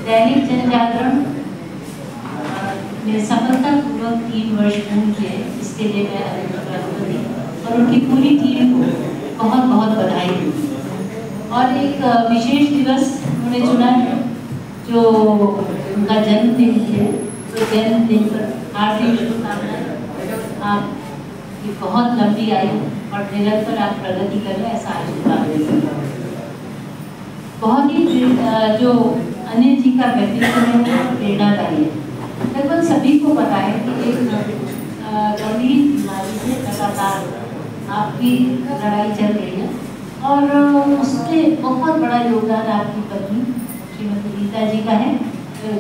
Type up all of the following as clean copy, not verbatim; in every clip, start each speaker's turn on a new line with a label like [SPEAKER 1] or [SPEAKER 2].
[SPEAKER 1] दैनिक जनजागरण में सफलतापूर्वक 3 वर्ष पूर्ण किए, इसके लिए मैं अभिनंदन और उनकी पूरी टीम को बहुत बहुत बधाई दूँ। और एक विशेष दिवस उन्होंने चुना है जो उनका जन्मदिन है, तो जन्मदिन पर हार्दिक शुभकामनाएं। आपकी बहुत लंबी आयु और निरंतर आप प्रगति करें, ऐसा आशीर्वाद दें। बहुत ही जो अनिल जी का व्यक्तित्व है वो प्रेरणादायी है। लगभग सभी को पता है कि एक गंभीर बीमारी से लगातार आपकी लड़ाई चल रही है और उसमें बहुत बड़ा योगदान आपकी पत्नी श्रीमती गीता जी का है,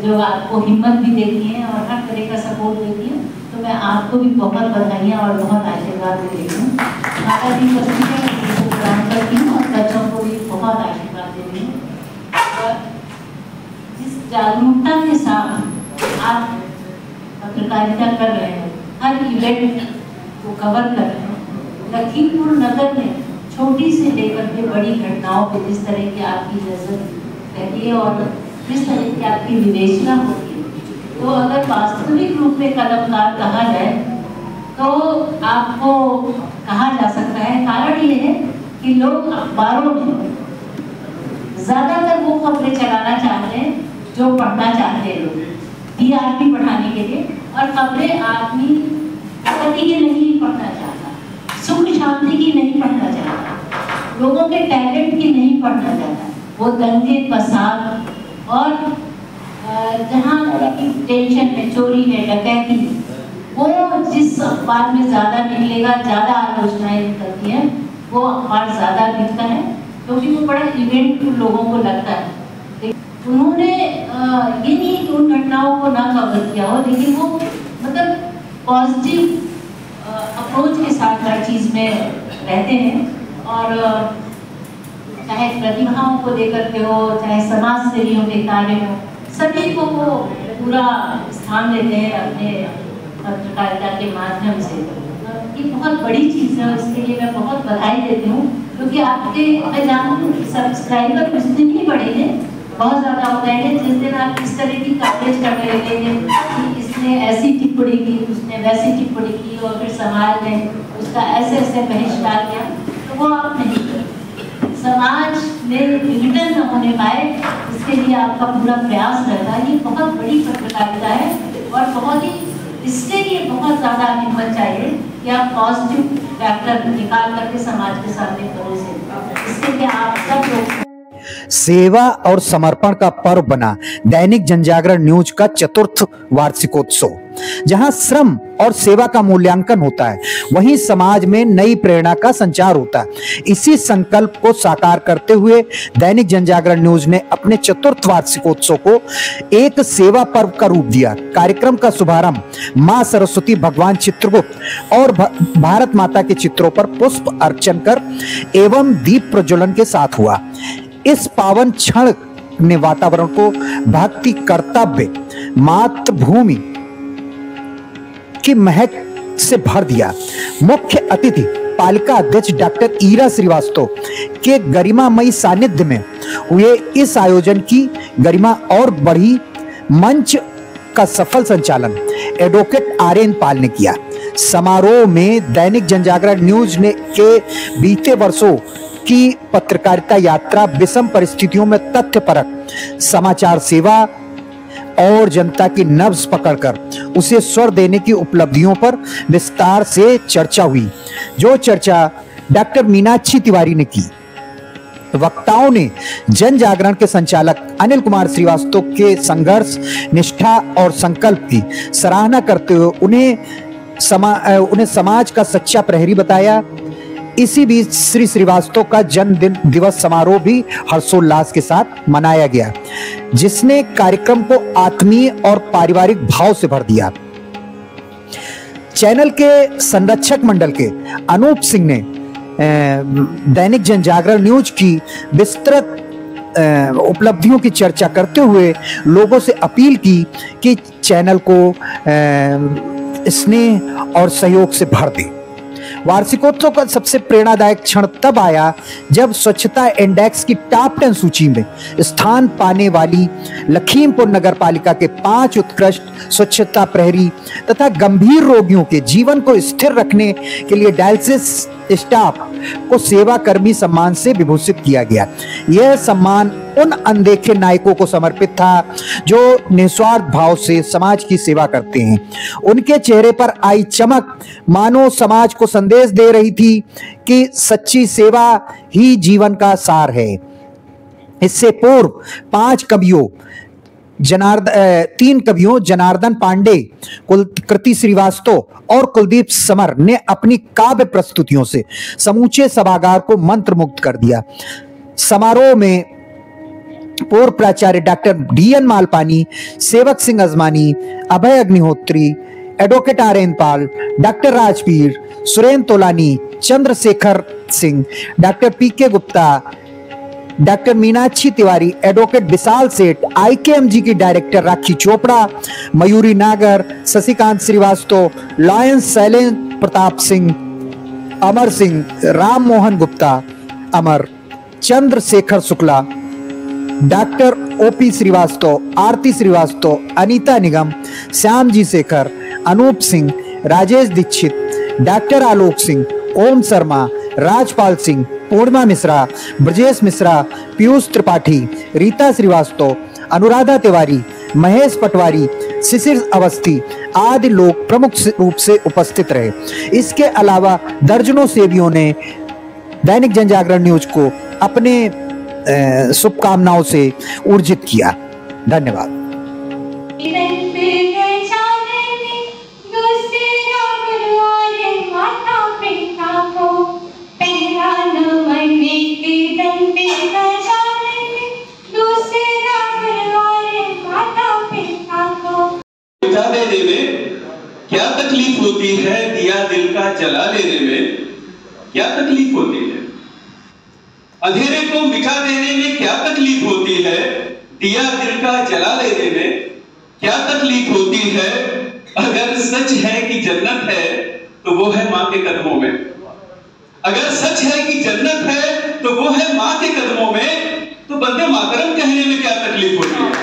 [SPEAKER 1] जो आपको हिम्मत भी देती हैं और हर तरह का सपोर्ट देती हैं। तो मैं आपको भी बहुत बधाइयाँ और बहुत आशीर्वाद देती हूँ। माता जी पत्नी को प्रणाम करती हूँ और बच्चों को भी बहुत आशीर्वाद देती हूँ। और जिस जागरूकता के साथ आप पत्रकारिता कर रहे हैं, हर इवेंट को कवर कर रहे हैं, लखीमपुर नगर में छोटी से लेकर के बड़ी घटनाओं पे जिस तरह की आपकी नजर रहती है और जिस तरह की आपकी विवेचना होती है, तो अगर वास्तविक रूप में कलमकार कहा जाए तो आपको कहा जा सकता है। कारण ये है कि लोग अखबारों में ज्यादातर वो खबरें चलाना चाहते हैं जो पढ़ना चाहते हैं लोग, टीआरपी बढ़ाने के लिए। और खबरें आदमी प्रगति की नहीं पढ़ना चाहता, सुख शांति की नहीं पढ़ना चाहता, लोगों के टैलेंट की नहीं पढ़ना चाहता। वो दंगे फसाद और जहाँ टेंशन है, चोरी है, डकैती, वो जिस अखबार में ज्यादा निकलेगा, ज्यादा आलोचनाएं निकलती हैं, वो अखबार ज्यादा बिकता है क्योंकि वो बड़ा इवेंट लोगों को लगता है। उन्होंने ये नहीं कि उन घटनाओं को ना कवर किया हो, लेकिन वो मतलब पॉजिटिव अप्रोच के साथ हर चीज़ में रहते हैं। और चाहे प्रतिभाओं को लेकर के हो, चाहे समाज सेवियों के कार्य हो, सभी को वो पूरा स्थान देते हैं अपने पत्रकारिता के माध्यम से। ये बहुत बड़ी चीज़ है, इसके लिए मैं बहुत बधाई देती हूँ क्योंकि आपके मैं जानूँ सब्सक्राइबर उस दिन ही बढ़े हैं, बहुत ज़्यादा हो जाएंगे जिस दिन आप इस तरह की कवरेज करने लगेंगे कि इसने ऐसी टिप्पणी की, उसने वैसी टिप्पणी की और फिर समाज ने उसका ऐसे ऐसे बहिष्कार किया, तो वो आप नहीं, समाज में विघटन न होने पाए इसके लिए आपका पूरा प्रयास रहता है। ये बहुत बड़ी पत्रकारिता है और बहुत ही इसके लिए बहुत ज़्यादा हिम्मत चाहिए कि आप पॉजिटिव फैक्टर निकाल करके समाज के सामने परोसें। इसके लिए आप सब लोग
[SPEAKER 2] सेवा और समर्पण का पर्व बना दैनिक जनजागरण न्यूज का 4th वार्षिकोत्सव। जहां श्रम और सेवा का मूल्यांकन होता है, वहीं समाज में नई प्रेरणा का संचार होता है। इसी संकल्प को साकार करते हुए दैनिक जनजागरण न्यूज ने अपने 4th वार्षिकोत्सव को एक सेवा पर्व का रूप दिया। कार्यक्रम का शुभारंभ मां सरस्वती, भगवान चित्रगुप्त और भारत माता के चित्रों पर पुष्प अर्चन कर एवं दीप प्रज्वलन के साथ हुआ। इस पावन क्षण ने वातावरण को भक्ति, कर्तव्य, मातृभूमि की महक से भर दिया। मुख्य अतिथि पालिका अध्यक्ष डॉक्टर ईरा श्रीवास्तव के गरिमामयी सानिध्य में हुए इस आयोजन की गरिमा और बढ़ी। मंच का सफल संचालन एडवोकेट आर्यन पाल ने किया। समारोह में दैनिक जनजागरण न्यूज ने के बीते वर्षों की पत्रकारिता यात्रा विषम परिस्थितियों में तथ्यपरक समाचार सेवा और जनता की नब्ज पकड़कर उसे स्वर देने की उपलब्धियों पर विस्तार से चर्चा हुई, जो चर्चा डॉक्टर मीनाक्षी तिवारी ने की। वक्ताओं ने जन जागरण के संचालक अनिल कुमार श्रीवास्तव के संघर्ष, निष्ठा और संकल्प की सराहना करते हुए उन्हें समाज का सच्चा प्रहरी बताया। इसी बीच श्री श्रीवास्तव का जन्मदिन दिवस समारोह भी हर्षोल्लास के साथ मनाया गया, जिसने कार्यक्रम को आत्मीय और पारिवारिक भाव से भर दिया। चैनल के संरक्षक मंडल के अनूप सिंह ने दैनिक जनजागरण न्यूज की विस्तृत उपलब्धियों की चर्चा करते हुए लोगों से अपील की कि चैनल को स्नेह और सहयोग से भर दें। वार्षिकोत्सव का सबसे प्रेरणादायक क्षण तब आया जब स्वच्छता इंडेक्स की टॉप 10 सूची में स्थान पाने वाली लखीमपुर नगर पालिका के 5 उत्कृष्ट स्वच्छता प्रहरी तथा गंभीर रोगियों के जीवन को स्थिर रखने के लिए डायलिसिस स्टाफ को सेवा कर्मी सम्मान से विभूषित किया गया। यह सम्मान उन अनदेखे नायकों को समर्पित था जो निस्वार्थ भाव से समाज की सेवा करते हैं। उनके चेहरे पर आई चमक मानो समाज को संदेश दे रही थी कि सच्ची सेवा ही जीवन का सार है। इससे पूर्व 3 कवियों जनार्दन पांडे, कृति श्रीवास्तव और कुलदीप समर ने अपनी काव्य प्रस्तुतियों से समूचे सभागार को मंत्रमुग्ध कर दिया। समारोह में पूर्व प्राचार्य doctor DN Malpani, Sevak Singh Ajmani, Abhay Agnihotri, advocate RN Pal, doctor Rajveer, Surendra Tolani, Chandrashekhar Singh, doctor PK Gupta, doctor Meenakshi Tiwari, advocate Vishal Seth, IKMG की director Rakhi Chopra, Mayuri Nagar, Shashikant Srivastava, Lions Shailendra Pratap Singh, Amar Singh, Ram Mohan Gupta, Amar, Chandrashekhar Shukla, doctor OP Srivastava, Aarti Srivastava, Anita Nigam, Shyamji Shekhar, Anoop Singh, Rajesh Dixit, doctor Alok Singh, Om Sharma, Rajpal Singh, Purnima Mishra, Brajesh Mishra, Piyush Tripathi, Rita Srivastava, Anuradha Tiwari, Mahesh पटवारी, शिशिर अवस्थी आदि लोग प्रमुख रूप से उपस्थित रहे। इसके अलावा दर्जनों सेवियों ने दैनिक जनजागरण न्यूज को अपने शुभकामनाओं से ऊर्जित किया। धन्यवाद।
[SPEAKER 3] मिटा देने में क्या तकलीफ होती है, दिया दिल का जला लेने में क्या तकलीफ होती है, अंधेरे को मिटा देने में क्या तकलीफ होती है, दिया दिल का जला लेने में क्या तकलीफ होती है। अगर सच है कि जन्नत है तो वो है मां के कदमों में, अगर सच है कि जन्नत है तो वो है मां के कदमों में, तो बंदे मातरम कहने में क्या तकलीफ होती है।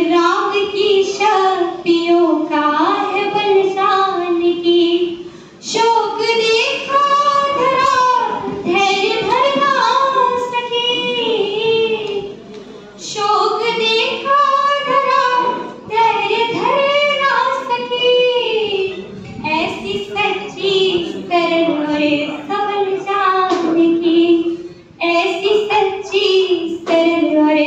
[SPEAKER 4] राग की शक्तियों का है बलशान की, शोक देखा धरा धैर्य धर ना सकी, शोक देखा धरा धैर्य धर ना सकी, ऐसी सच्ची शरण और सबल जान की, ऐसी सच्ची शरण और